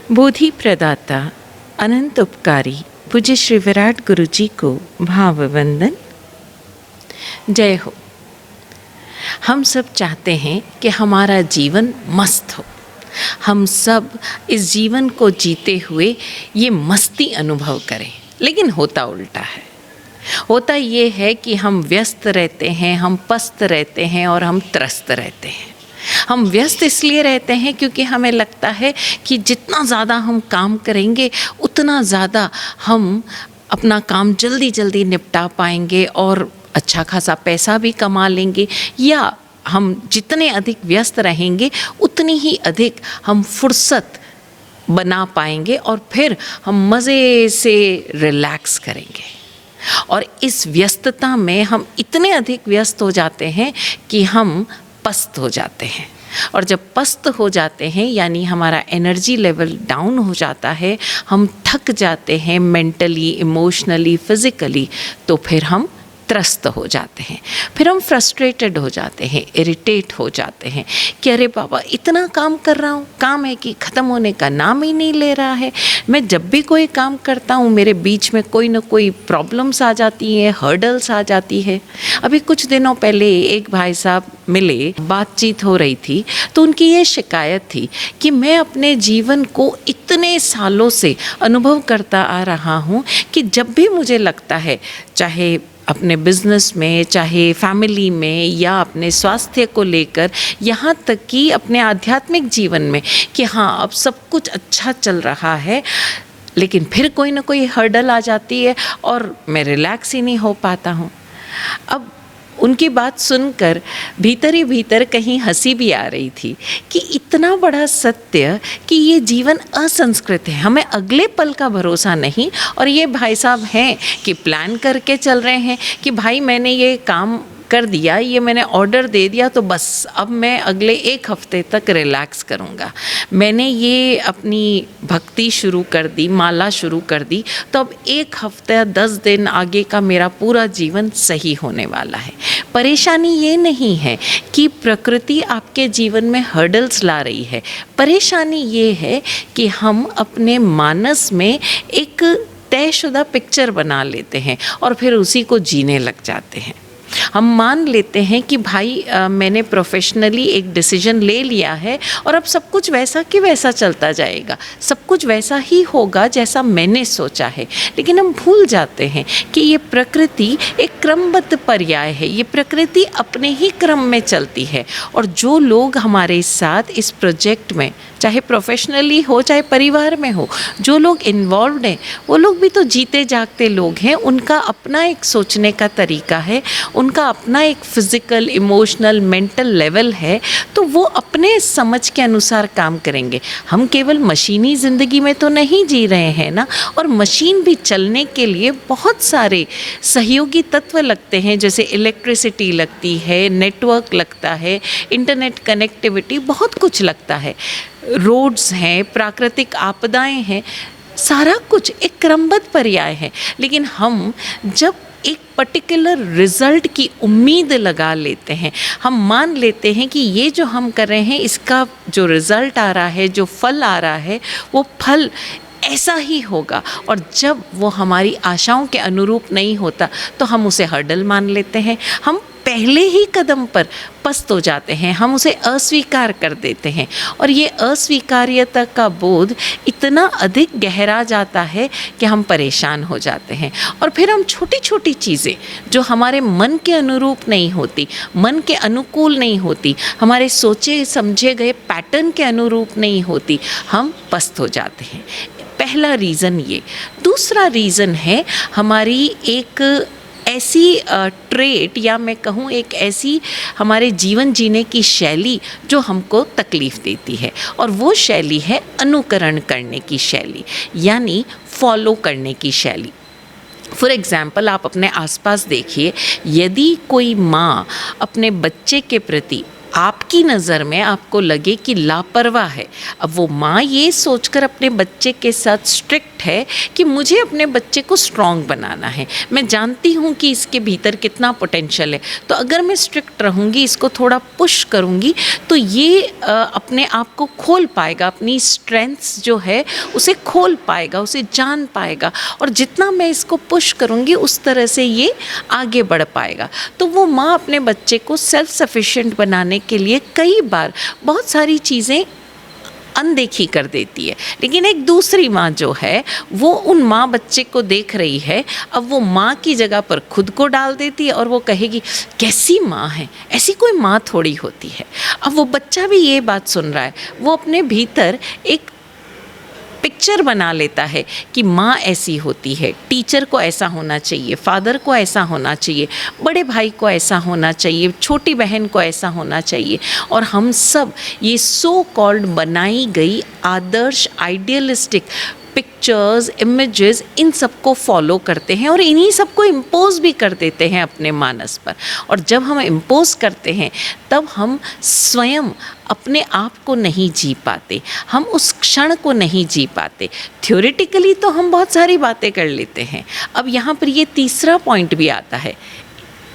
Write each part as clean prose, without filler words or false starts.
बोधि प्रदाता अनंत उपकारी पूज्य श्री विराट गुरु जी को भाववंदन। जय हो। हम सब चाहते हैं कि हमारा जीवन मस्त हो। हम सब इस जीवन को जीते हुए ये मस्ती अनुभव करें, लेकिन होता उल्टा है। होता ये है कि हम व्यस्त रहते हैं, हम पस्त रहते हैं और हम त्रस्त रहते हैं। हम व्यस्त इसलिए रहते हैं क्योंकि हमें लगता है कि जितना ज़्यादा हम काम करेंगे उतना ज़्यादा हम अपना काम जल्दी जल्दी निपटा पाएंगे और अच्छा खासा पैसा भी कमा लेंगे, या हम जितने अधिक व्यस्त रहेंगे उतनी ही अधिक हम फुर्सत बना पाएंगे और फिर हम मज़े से रिलैक्स करेंगे। और इस व्यस्तता में हम इतने अधिक व्यस्त हो जाते हैं कि हम पस्त हो जाते हैं। और जब पस्त हो जाते हैं यानी हमारा एनर्जी लेवल डाउन हो जाता है, हम थक जाते हैं मेंटली, इमोशनली, फिज़िकली, तो फिर हम त्रस्त हो जाते हैं। फिर हम फ्रस्ट्रेटेड हो जाते हैं, इरिटेट हो जाते हैं कि अरे बाबा इतना काम कर रहा हूँ, काम है कि ख़त्म होने का नाम ही नहीं ले रहा है। मैं जब भी कोई काम करता हूँ मेरे बीच में कोई ना कोई प्रॉब्लम्स आ जाती है, हर्डल्स आ जाती है। अभी कुछ दिनों पहले एक भाई साहब मिले, बातचीत हो रही थी, तो उनकी ये शिकायत थी कि मैं अपने जीवन को इतने सालों से अनुभव करता आ रहा हूँ कि जब भी मुझे लगता है, चाहे अपने बिज़नेस में, चाहे फैमिली में, या अपने स्वास्थ्य को लेकर, यहाँ तक कि अपने आध्यात्मिक जीवन में, कि हाँ अब सब कुछ अच्छा चल रहा है, लेकिन फिर कोई ना कोई हर्डल आ जाती है और मैं रिलैक्स ही नहीं हो पाता हूँ। अब उनकी बात सुनकर भीतर ही भीतर कहीं हंसी भी आ रही थी कि इतना बड़ा सत्य कि ये जीवन असंस्कृत है, हमें अगले पल का भरोसा नहीं। और ये भाई साहब हैं कि प्लान करके चल रहे हैं कि भाई मैंने ये काम कर दिया, ये मैंने ऑर्डर दे दिया, तो बस अब मैं अगले 1 हफ्ते तक रिलैक्स करूँगा। मैंने ये अपनी भक्ति शुरू कर दी, माला शुरू कर दी, तो अब 1 हफ्ते 10 दिन आगे का मेरा पूरा जीवन सही होने वाला है। परेशानी ये नहीं है कि प्रकृति आपके जीवन में हर्डल्स ला रही है। परेशानी ये है कि हम अपने मानस में एक तयशुदा पिक्चर बना लेते हैं और फिर उसी को जीने लग जाते हैं। हम मान लेते हैं कि भाई मैंने प्रोफेशनली एक डिसीजन ले लिया है और अब सब कुछ वैसा कि वैसा चलता जाएगा, सब कुछ वैसा ही होगा जैसा मैंने सोचा है। लेकिन हम भूल जाते हैं कि ये प्रकृति एक क्रमबद्ध पर्याय है, ये प्रकृति अपने ही क्रम में चलती है। और जो लोग हमारे साथ इस प्रोजेक्ट में, चाहे प्रोफेशनली हो चाहे परिवार में हो, जो लोग इन्वॉल्व हैं, वो लोग भी तो जीते जागते लोग हैं। उनका अपना एक सोचने का तरीका है, उनका अपना एक फिज़िकल, इमोशनल, मेंटल लेवल है, तो वो अपने समझ के अनुसार काम करेंगे। हम केवल मशीनी ज़िंदगी में तो नहीं जी रहे हैं ना। और मशीन भी चलने के लिए बहुत सारे सहयोगी तत्व लगते हैं, जैसे इलेक्ट्रिसिटी लगती है, नेटवर्क लगता है, इंटरनेट कनेक्टिविटी, बहुत कुछ लगता है, रोड्स हैं, प्राकृतिक आपदाएं हैं, सारा कुछ एक क्रमबद्ध पर्याय है। लेकिन हम जब एक पर्टिकुलर रिज़ल्ट की उम्मीद लगा लेते हैं, हम मान लेते हैं कि ये जो हम कर रहे हैं इसका जो रिज़ल्ट आ रहा है, जो फल आ रहा है, वो फल ऐसा ही होगा, और जब वो हमारी आशाओं के अनुरूप नहीं होता तो हम उसे हर्डल मान लेते हैं। हम पहले ही कदम पर पस्त हो जाते हैं, हम उसे अस्वीकार कर देते हैं, और ये अस्वीकार्यता का बोध इतना अधिक गहरा जाता है कि हम परेशान हो जाते हैं। और फिर हम छोटी छोटी चीज़ें जो हमारे मन के अनुरूप नहीं होती, मन के अनुकूल नहीं होती, हमारे सोचे समझे गए पैटर्न के अनुरूप नहीं होती, हम पस्त हो जाते हैं। पहला रीज़न ये। दूसरा रीज़न है हमारी एक ऐसी ट्रेट, या मैं कहूँ एक ऐसी हमारे जीवन जीने की शैली जो हमको तकलीफ़ देती है, और वो शैली है अनुकरण करने की शैली, यानी फॉलो करने की शैली। फॉर एग्ज़ाम्पल, आप अपने आसपास देखिए, यदि कोई माँ अपने बच्चे के प्रति आपकी नज़र में आपको लगे कि लापरवाह है। अब वो माँ ये सोचकर अपने बच्चे के साथ स्ट्रिक्ट है कि मुझे अपने बच्चे को स्ट्रॉन्ग बनाना है, मैं जानती हूँ कि इसके भीतर कितना पोटेंशियल है, तो अगर मैं स्ट्रिक्ट रहूँगी, इसको थोड़ा पुश करूँगी, तो ये अपने आप को खोल पाएगा, अपनी स्ट्रेंथ्स जो है उसे खोल पाएगा, उसे जान पाएगा, और जितना मैं इसको पुश करूँगी उस तरह से ये आगे बढ़ पाएगा। तो वो माँ अपने बच्चे को सेल्फ सफिशिएंट बनाने के लिए कई बार बहुत सारी चीज़ें अनदेखी कर देती है। लेकिन एक दूसरी माँ जो है वो उन माँ बच्चे को देख रही है, अब वो माँ की जगह पर खुद को डाल देती है और वो कहेगी कैसी माँ है, ऐसी कोई माँ थोड़ी होती है। अब वो बच्चा भी ये बात सुन रहा है, वो अपने भीतर एक पिक्चर बना लेता है कि माँ ऐसी होती है, टीचर को ऐसा होना चाहिए, फादर को ऐसा होना चाहिए, बड़े भाई को ऐसा होना चाहिए, छोटी बहन को ऐसा होना चाहिए। और हम सब ये सो कॉल्ड बनाई गई आदर्श आइडियलिस्टिक पिक्चर्स, इमेजेस, इन सबको फॉलो करते हैं और इन्हीं सबको इम्पोज भी कर देते हैं अपने मानस पर। और जब हम इम्पोज करते हैं तब हम स्वयं अपने आप को नहीं जी पाते, हम उस क्षण को नहीं जी पाते। थ्योरेटिकली तो हम बहुत सारी बातें कर लेते हैं। अब यहाँ पर ये तीसरा पॉइंट भी आता है।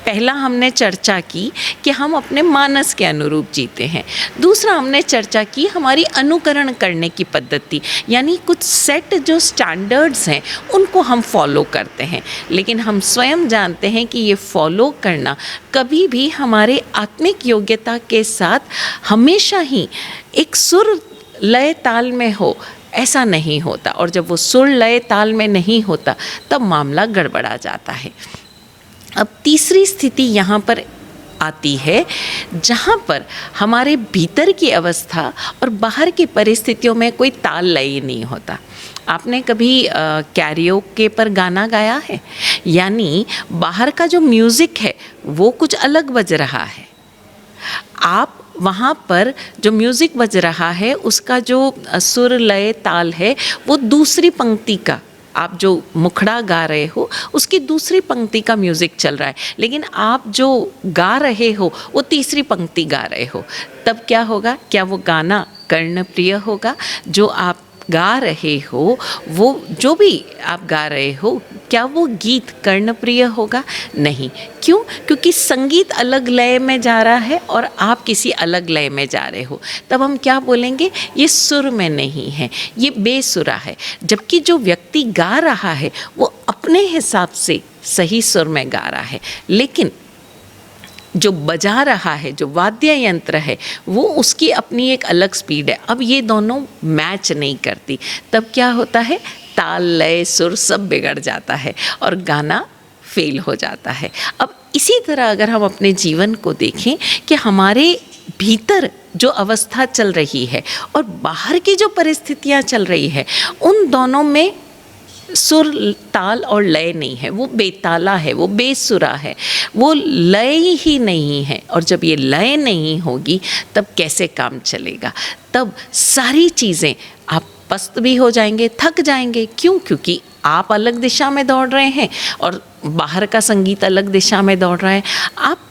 पहला हमने चर्चा की कि हम अपने मानस के अनुरूप जीते हैं, दूसरा हमने चर्चा की हमारी अनुकरण करने की पद्धति, यानी कुछ सेट जो स्टैंडर्ड्स हैं उनको हम फॉलो करते हैं, लेकिन हम स्वयं जानते हैं कि ये फॉलो करना कभी भी हमारे आत्मिक योग्यता के साथ हमेशा ही एक सुर लय ताल में हो, ऐसा नहीं होता। और जब वो सुर लय ताल में नहीं होता तब मामला गड़बड़ा जाता है। अब तीसरी स्थिति यहाँ पर आती है जहाँ पर हमारे भीतर की अवस्था और बाहर की परिस्थितियों में कोई ताल लय नहीं होता। आपने कभी कैरियोके पर गाना गाया है? यानी बाहर का जो म्यूज़िक है वो कुछ अलग बज रहा है, आप वहाँ पर जो म्यूज़िक बज रहा है उसका जो सुर लय ताल है वो दूसरी पंक्ति का, आप जो मुखड़ा गा रहे हो उसकी दूसरी पंक्ति का म्यूज़िक चल रहा है, लेकिन आप जो गा रहे हो वो तीसरी पंक्ति गा रहे हो। तब क्या होगा? क्या वो गाना कर्णप्रिय होगा? जो आप गा रहे हो, वो जो भी आप गा रहे हो, क्या वो गीत कर्णप्रिय होगा? नहीं। क्यों? क्योंकि संगीत अलग लय में जा रहा है और आप किसी अलग लय में जा रहे हो। तब हम क्या बोलेंगे? ये सुर में नहीं है, ये बेसुरा है। जबकि जो व्यक्ति गा रहा है वो अपने हिसाब से सही सुर में गा रहा है, लेकिन जो बजा रहा है, जो वाद्य यंत्र है, वो उसकी अपनी एक अलग स्पीड है। अब ये दोनों मैच नहीं करती, तब क्या होता है? ताल लय सुर सब बिगड़ जाता है और गाना फेल हो जाता है। अब इसी तरह अगर हम अपने जीवन को देखें कि हमारे भीतर जो अवस्था चल रही है और बाहर की जो परिस्थितियाँ चल रही है, उन दोनों में सुर ताल और लय नहीं है, वो बेताला है, वो बेसुरा है, वो लय ही नहीं है। और जब ये लय नहीं होगी तब कैसे काम चलेगा? तब सारी चीज़ें आप पस्त भी हो जाएंगे, थक जाएंगे। क्यों? क्योंकि आप अलग दिशा में दौड़ रहे हैं और बाहर का संगीत अलग दिशा में दौड़ रहा है। आप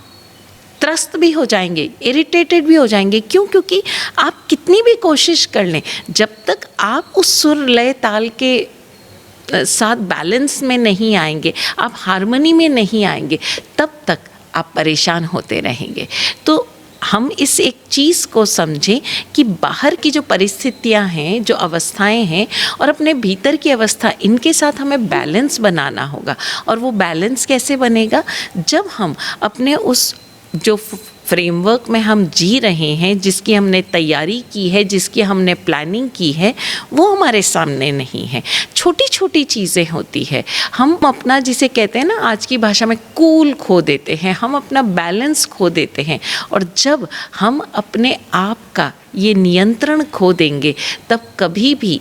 त्रस्त भी हो जाएंगे, इरिटेटेड भी हो जाएंगे। क्यों? क्योंकि आप कितनी भी कोशिश कर लें, जब तक आप उस सुर लय ताल के साथ बैलेंस में नहीं आएंगे, आप हार्मनी में नहीं आएंगे, तब तक आप परेशान होते रहेंगे। तो हम इस एक चीज़ को समझें कि बाहर की जो परिस्थितियां हैं, जो अवस्थाएं हैं और अपने भीतर की अवस्था, इनके साथ हमें बैलेंस बनाना होगा। और वो बैलेंस कैसे बनेगा? जब हम अपने उस जो फ्रेमवर्क में हम जी रहे हैं, जिसकी हमने तैयारी की है, जिसकी हमने प्लानिंग की है, वो हमारे सामने नहीं है। छोटी छोटी चीज़ें होती है, हम अपना, जिसे कहते हैं ना आज की भाषा में, कूल खो देते हैं, हम अपना बैलेंस खो देते हैं। और जब हम अपने आप का ये नियंत्रण खो देंगे तब कभी भी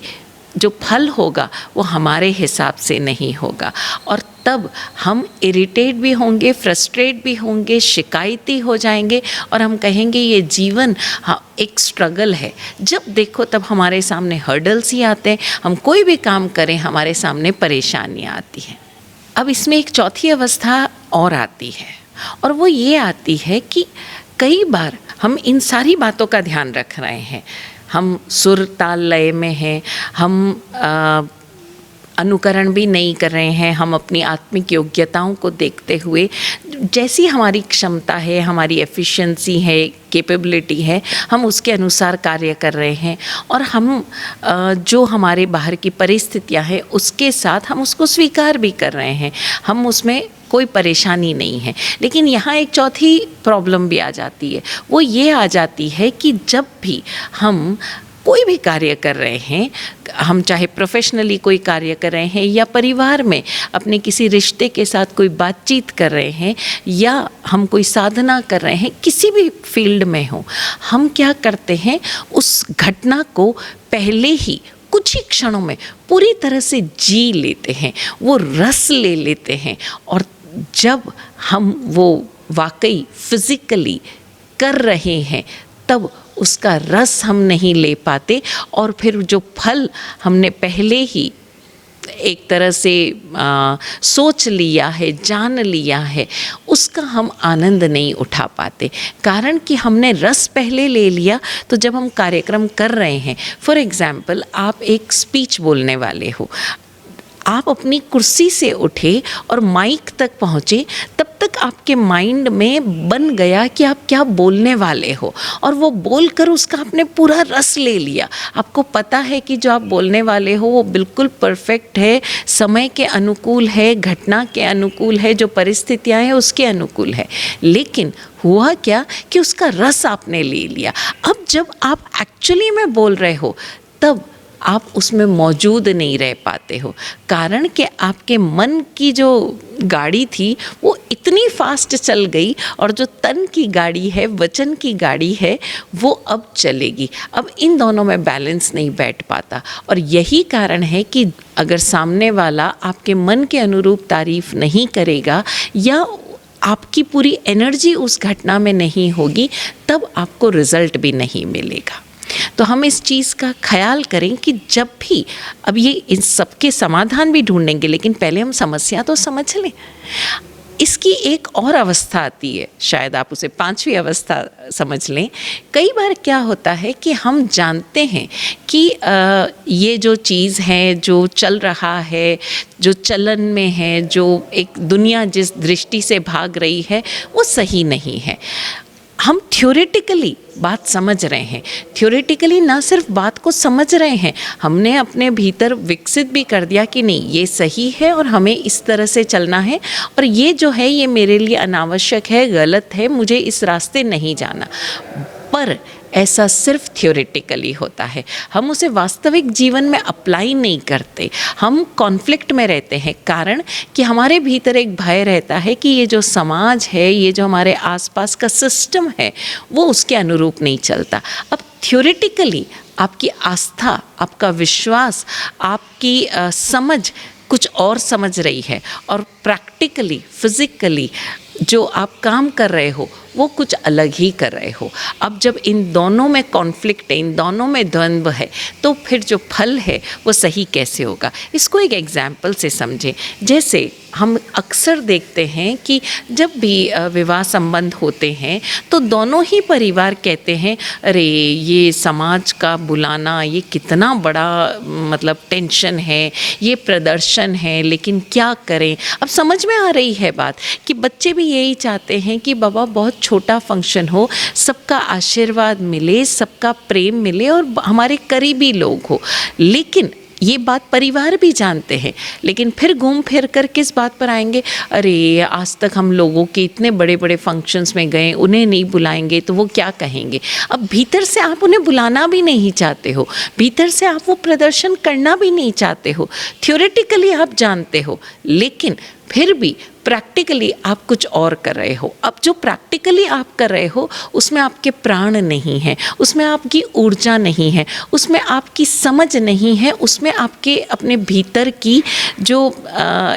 जो फल होगा वो हमारे हिसाब से नहीं होगा। और तब हम इरिटेट भी होंगे, फ्रस्ट्रेट भी होंगे, शिकायती हो जाएंगे और हम कहेंगे ये जीवन एक स्ट्रगल है। जब देखो तब हमारे सामने हर्डल्स ही आते हैं, हम कोई भी काम करें हमारे सामने परेशानियाँ आती हैं। अब इसमें एक चौथी अवस्था और आती है, और वो ये आती है कि कई बार हम इन सारी बातों का ध्यान रख रहे हैं, हम सुर ताल लय में हैं, हम अनुकरण भी नहीं कर रहे हैं, हम अपनी आत्मिक योग्यताओं को देखते हुए जैसी हमारी क्षमता है, हमारी एफिशिएंसी है, कैपेबिलिटी है, हम उसके अनुसार कार्य कर रहे हैं और हम जो हमारे बाहर की परिस्थितियां हैं उसके साथ हम उसको स्वीकार भी कर रहे हैं, हम उसमें कोई परेशानी नहीं है। लेकिन यहाँ एक चौथी प्रॉब्लम भी आ जाती है, वो ये आ जाती है कि जब भी हम कोई भी कार्य कर रहे हैं, हम चाहे प्रोफेशनली कोई कार्य कर रहे हैं या परिवार में अपने किसी रिश्ते के साथ कोई बातचीत कर रहे हैं या हम कोई साधना कर रहे हैं, किसी भी फील्ड में हो, हम क्या करते हैं, उस घटना को पहले ही कुछ ही क्षणों में पूरी तरह से जी लेते हैं, वो रस ले लेते हैं। और जब हम वो वाकई फिज़िकली कर रहे हैं तब उसका रस हम नहीं ले पाते और फिर जो फल हमने पहले ही एक तरह से सोच लिया है, जान लिया है, उसका हम आनंद नहीं उठा पाते, कारण कि हमने रस पहले ले लिया। तो जब हम कार्यक्रम कर रहे हैं, फॉर एग्ज़ाम्पल आप एक स्पीच बोलने वाले हो, आप अपनी कुर्सी से उठे और माइक तक पहुँचे, तब तक आपके माइंड में बन गया कि आप क्या बोलने वाले हो और वो बोलकर उसका आपने पूरा रस ले लिया। आपको पता है कि जो आप बोलने वाले हो वो बिल्कुल परफेक्ट है, समय के अनुकूल है, घटना के अनुकूल है, जो परिस्थितियाँ हैं उसके अनुकूल है। लेकिन हुआ क्या कि उसका रस आपने ले लिया। अब जब आप एक्चुअली में बोल रहे हो तब आप उसमें मौजूद नहीं रह पाते हो, कारण कि आपके मन की जो गाड़ी थी वो इतनी फास्ट चल गई और जो तन की गाड़ी है, वचन की गाड़ी है, वो अब चलेगी। अब इन दोनों में बैलेंस नहीं बैठ पाता और यही कारण है कि अगर सामने वाला आपके मन के अनुरूप तारीफ नहीं करेगा या आपकी एनर्जी एनर्जी उस घटना में नहीं होगी, तब आपको रिजल्ट भी नहीं मिलेगा। तो हम इस चीज़ का ख्याल करें कि जब भी, अब ये इन सबके समाधान भी ढूंढेंगे, लेकिन पहले हम समस्या तो समझ लें। इसकी एक और अवस्था आती है, शायद आप उसे 5वीं अवस्था समझ लें। कई बार क्या होता है कि हम जानते हैं कि ये जो चीज़ है, जो चल रहा है, जो चलन में है, जो एक दुनिया जिस दृष्टि से भाग रही है वो सही नहीं है। हम थ्योरेटिकली बात समझ रहे हैं, थ्योरेटिकली ना सिर्फ बात को समझ रहे हैं, हमने अपने भीतर विकसित भी कर दिया कि नहीं ये सही है और हमें इस तरह से चलना है और ये जो है ये मेरे लिए अनावश्यक है, गलत है, मुझे इस रास्ते नहीं जाना। पर ऐसा सिर्फ थ्योरेटिकली होता है, हम उसे वास्तविक जीवन में अप्लाई नहीं करते, हम कॉन्फ्लिक्ट में रहते हैं, कारण कि हमारे भीतर एक भय रहता है कि ये जो समाज है, ये जो हमारे आसपास का सिस्टम है वो उसके अनुरूप नहीं चलता। अब थ्योरेटिकली आपकी आस्था, आपका विश्वास, आपकी समझ कुछ और समझ रही है और प्रैक्टिकली, फिज़िकली जो आप काम कर रहे हो वो कुछ अलग ही कर रहे हो। अब जब इन दोनों में कॉन्फ्लिक्ट है, इन दोनों में द्वंद्व है, तो फिर जो फल है वो सही कैसे होगा। इसको एक एग्जाम्पल से समझें। जैसे हम अक्सर देखते हैं कि जब भी विवाह संबंध होते हैं तो दोनों ही परिवार कहते हैं, अरे ये समाज का बुलाना, ये कितना बड़ा मतलब टेंशन है, ये प्रदर्शन है, लेकिन क्या करें। अब समझ में आ रही है बात कि बच्चे भी यही चाहते हैं कि बाबा बहुत छोटा फंक्शन हो, सबका आशीर्वाद मिले, सबका प्रेम मिले और हमारे करीबी लोग हो। लेकिन ये बात परिवार भी जानते हैं, लेकिन फिर घूम फिर कर किस बात पर आएंगे, अरे आज तक हम लोगों के इतने बड़े बड़े फंक्शंस में गए, उन्हें नहीं बुलाएंगे तो वो क्या कहेंगे। अब भीतर से आप उन्हें बुलाना भी नहीं चाहते हो, भीतर से आप वो प्रदर्शन करना भी नहीं चाहते हो। थ्योरेटिकली आप जानते हो, लेकिन फिर भी प्रैक्टिकली आप कुछ और कर रहे हो। अब जो प्रैक्टिकली आप कर रहे हो उसमें आपके प्राण नहीं है, उसमें आपकी ऊर्जा नहीं है, उसमें आपकी समझ नहीं है, उसमें आपके अपने भीतर की जो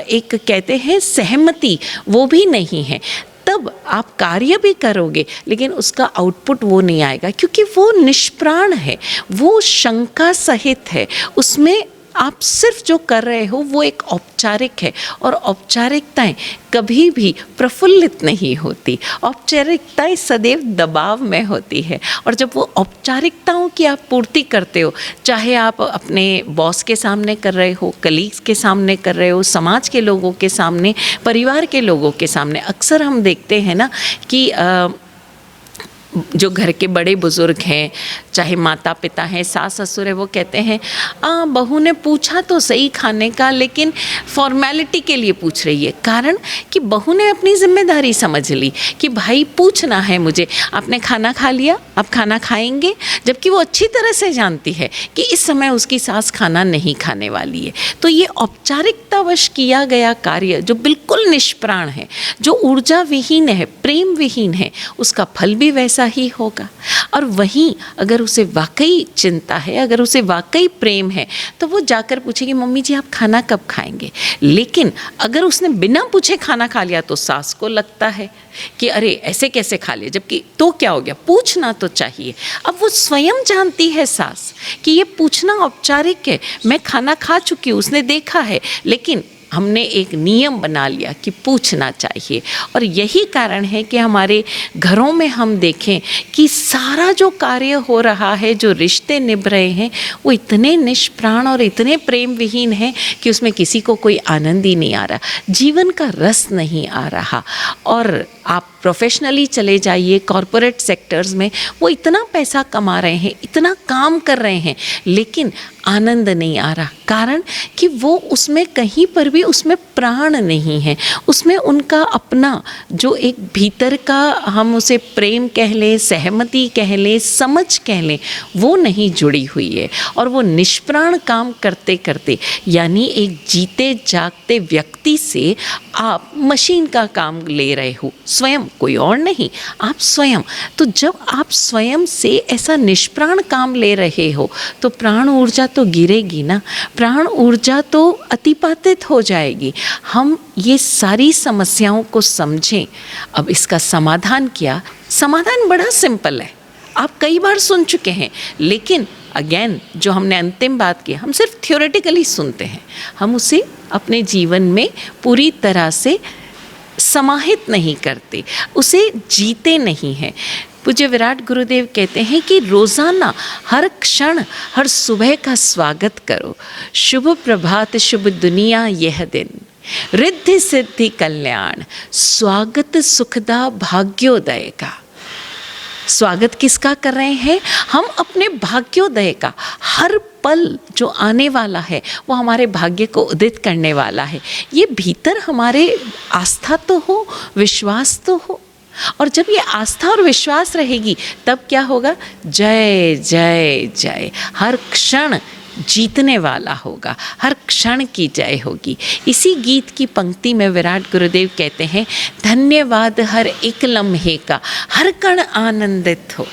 एक कहते हैं सहमति, वो भी नहीं है। तब आप कार्य भी करोगे लेकिन उसका आउटपुट वो नहीं आएगा, क्योंकि वो निष्प्राण है, वो शंका सहित है, उसमें आप सिर्फ जो कर रहे हो वो एक औपचारिक है, और औपचारिकताएं कभी भी प्रफुल्लित नहीं होती। औपचारिकताएं सदैव दबाव में होती है, और जब वो औपचारिकताओं की आप पूर्ति करते हो, चाहे आप अपने बॉस के सामने कर रहे हो, कलीग्स के सामने कर रहे हो, समाज के लोगों के सामने, परिवार के लोगों के सामने, अक्सर हम देखते हैं ना कि जो घर के बड़े बुज़ुर्ग हैं, चाहे माता पिता हैं, सास ससुर है, वो कहते हैं बहू ने पूछा तो सही खाने का, लेकिन फॉर्मेलिटी के लिए पूछ रही है। कारण कि बहू ने अपनी जिम्मेदारी समझ ली कि भाई पूछना है मुझे, आपने खाना खा लिया, आप खाना खाएंगे, जबकि वो अच्छी तरह से जानती है कि इस समय उसकी सास खाना नहीं खाने वाली है। तो ये औपचारिकतावश किया गया कार्य जो बिल्कुल निष्प्राण है, जो ऊर्जा विहीन है, प्रेम विहीन है, उसका फल भी वैसा ही होगा। और वहीं अगर उसे वाकई चिंता है, अगर उसे वाकई प्रेम है, तो वो जाकर पूछेगी मम्मी जी आप खाना कब खाएंगे। लेकिन अगर उसने बिना पूछे खाना खा लिया तो सास को लगता है कि अरे ऐसे कैसे खा लिया, जबकि तो क्या हो गया, पूछना तो चाहिए। अब वो स्वयं जानती है सास कि ये पूछना औपचारिक है, मैं खाना खा चुकी हूँ, उसने देखा है, लेकिन हमने एक नियम बना लिया कि पूछना चाहिए। और यही कारण है कि हमारे घरों में हम देखें कि सारा जो कार्य हो रहा है, जो रिश्ते निभ रहे हैं, वो इतने निष्प्राण और इतने प्रेम विहीन हैं कि उसमें किसी को कोई आनंद ही नहीं आ रहा, जीवन का रस नहीं आ रहा। और आप प्रोफेशनली चले जाइए, कॉरपोरेट सेक्टर्स में वो इतना पैसा कमा रहे हैं, इतना काम कर रहे हैं, लेकिन आनंद नहीं आ रहा। कारण कि वो उसमें कहीं पर भी उसमें प्राण नहीं है, उसमें उनका अपना जो एक भीतर का, हम उसे प्रेम कह लें, सहमति कह लें, समझ कह लें, वो नहीं जुड़ी हुई है। और वो निष्प्राण काम करते करते, यानी एक जीते जागते व्यक्ति से आप मशीन का काम ले रहे हो, स्वयं, कोई और नहीं, आप स्वयं। तो जब आप स्वयं से ऐसा निष्प्राण काम ले रहे हो तो प्राण ऊर्जा तो गिरेगी ना, प्राण ऊर्जा तो अतिपातित हो जाएगी। हम ये सारी समस्याओं को समझें। अब इसका समाधान क्या? समाधान बड़ा सिंपल है, आप कई बार सुन चुके हैं, लेकिन अगेन जो हमने अंतिम बात की, हम सिर्फ थियोरेटिकली सुनते हैं, हम उसे अपने जीवन में पूरी तरह से समाहित नहीं करते, उसे जीते नहीं हैं। पूज्य विराट गुरुदेव कहते हैं कि रोज़ाना हर क्षण हर सुबह का स्वागत करो। शुभ प्रभात शुभ दुनिया यह दिन, रिद्धि सिद्धि कल्याण, स्वागत सुखदा भाग्योदय का। स्वागत किसका कर रहे हैं? हम अपने भाग्योदय का। हर पल जो आने वाला है वो हमारे भाग्य को उदित करने वाला है। ये भीतर हमारे आस्था तो हो, विश्वास तो हो। और जब ये आस्था और विश्वास रहेगी तब क्या होगा? जय जय जय, हर क्षण जीतने वाला होगा, हर क्षण की जय होगी। इसी गीत की पंक्ति में विराट गुरुदेव कहते हैं, धन्यवाद हर एक लम्हे का, हर कण आनंदित हो।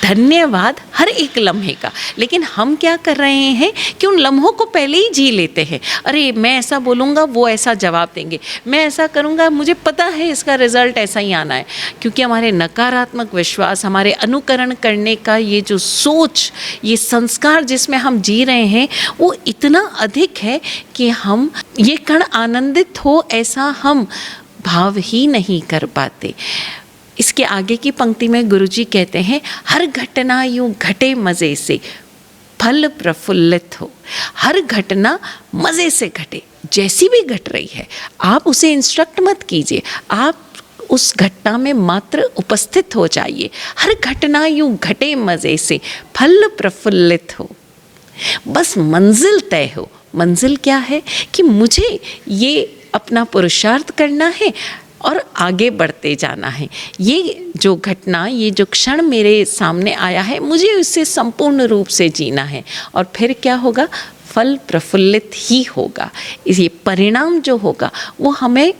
धन्यवाद हर एक लम्हे का। लेकिन हम क्या कर रहे हैं कि उन लम्हों को पहले ही जी लेते हैं। अरे मैं ऐसा बोलूँगा वो ऐसा जवाब देंगे, मैं ऐसा करूँगा मुझे पता है इसका रिज़ल्ट ऐसा ही आना है। क्योंकि हमारे नकारात्मक विश्वास, हमारे अनुकरण करने का ये जो सोच, ये संस्कार जिसमें हम जी रहे हैं वो इतना अधिक है कि हम ये कण आनंदित हो ऐसा हम भाव ही नहीं कर पाते। इसके आगे की पंक्ति में गुरुजी कहते हैं, हर घटना यूं घटे मज़े से, फल प्रफुल्लित हो। हर घटना मज़े से घटे, जैसी भी घट रही है आप उसे इंस्ट्रक्ट मत कीजिए, आप उस घटना में मात्र उपस्थित हो जाइए। हर घटना यूं घटे मज़े से, फल प्रफुल्लित हो। बस मंजिल तय हो। मंजिल क्या है कि मुझे ये अपना पुरुषार्थ करना है और आगे बढ़ते जाना है। ये जो घटना, ये जो क्षण मेरे सामने आया है, मुझे उससे संपूर्ण रूप से जीना है। और फिर क्या होगा? फल प्रफुल्लित ही होगा। ये परिणाम जो होगा वो हमें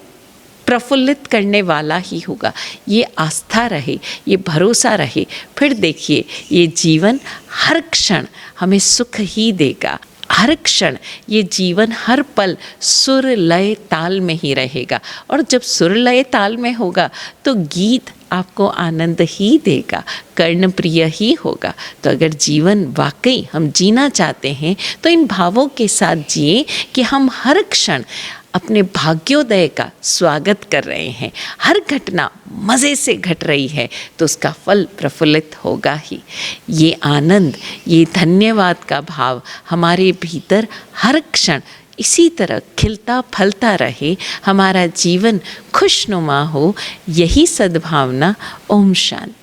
प्रफुल्लित करने वाला ही होगा। ये आस्था रहे, ये भरोसा रहे, फिर देखिए ये जीवन हर क्षण हमें सुख ही देगा। हर क्षण ये जीवन, हर पल सुर लय ताल में ही रहेगा। और जब सुर लय ताल में होगा तो गीत आपको आनंद ही देगा, कर्ण प्रिय ही होगा। तो अगर जीवन वाकई हम जीना चाहते हैं तो इन भावों के साथ जिए कि हम हर क्षण अपने भाग्योदय का स्वागत कर रहे हैं, हर घटना मज़े से घट रही है तो उसका फल प्रफुल्लित होगा ही। ये आनंद, ये धन्यवाद का भाव हमारे भीतर हर क्षण इसी तरह खिलता फलता रहे, हमारा जीवन खुशनुमा हो, यही सद्भावना। ओम शांति।